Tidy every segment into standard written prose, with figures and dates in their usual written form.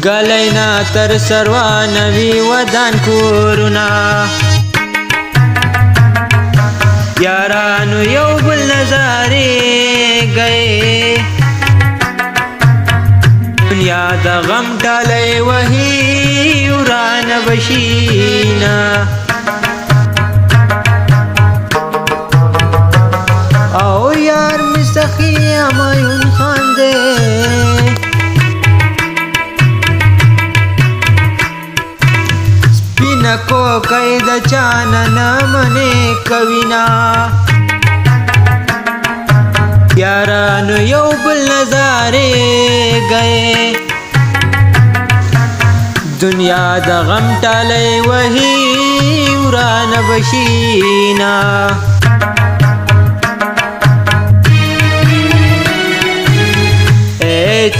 گلینا تر سروانوی ودان کورنا یارانو یو بل نظارې گئے دنیا د غم ډالۍ وهي ورانه بشینا او یار می سخی همایون خان دے سپینا کو قید چانا نمنے کوینا یارانو یو بل نظارے گئے دنیا دا غم ټالۍ وهي ورانه بشینا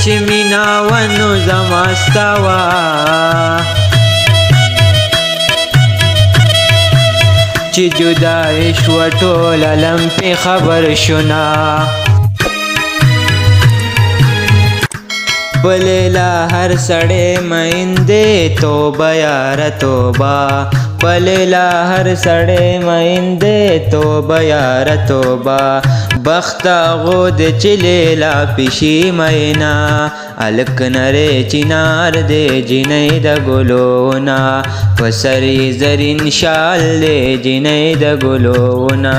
چې مینا ونو زماستوا چې جدای شو ټول علم په خبر شونا بلیلا هر سړی مینده توبه یار توبه بلیلا هر سړی مینده توبه یار توبه بخت غود چلیلا پیشی مینا الک نره چنار دے جنی د گلونا پسری زرین شال دے جنی د گلونا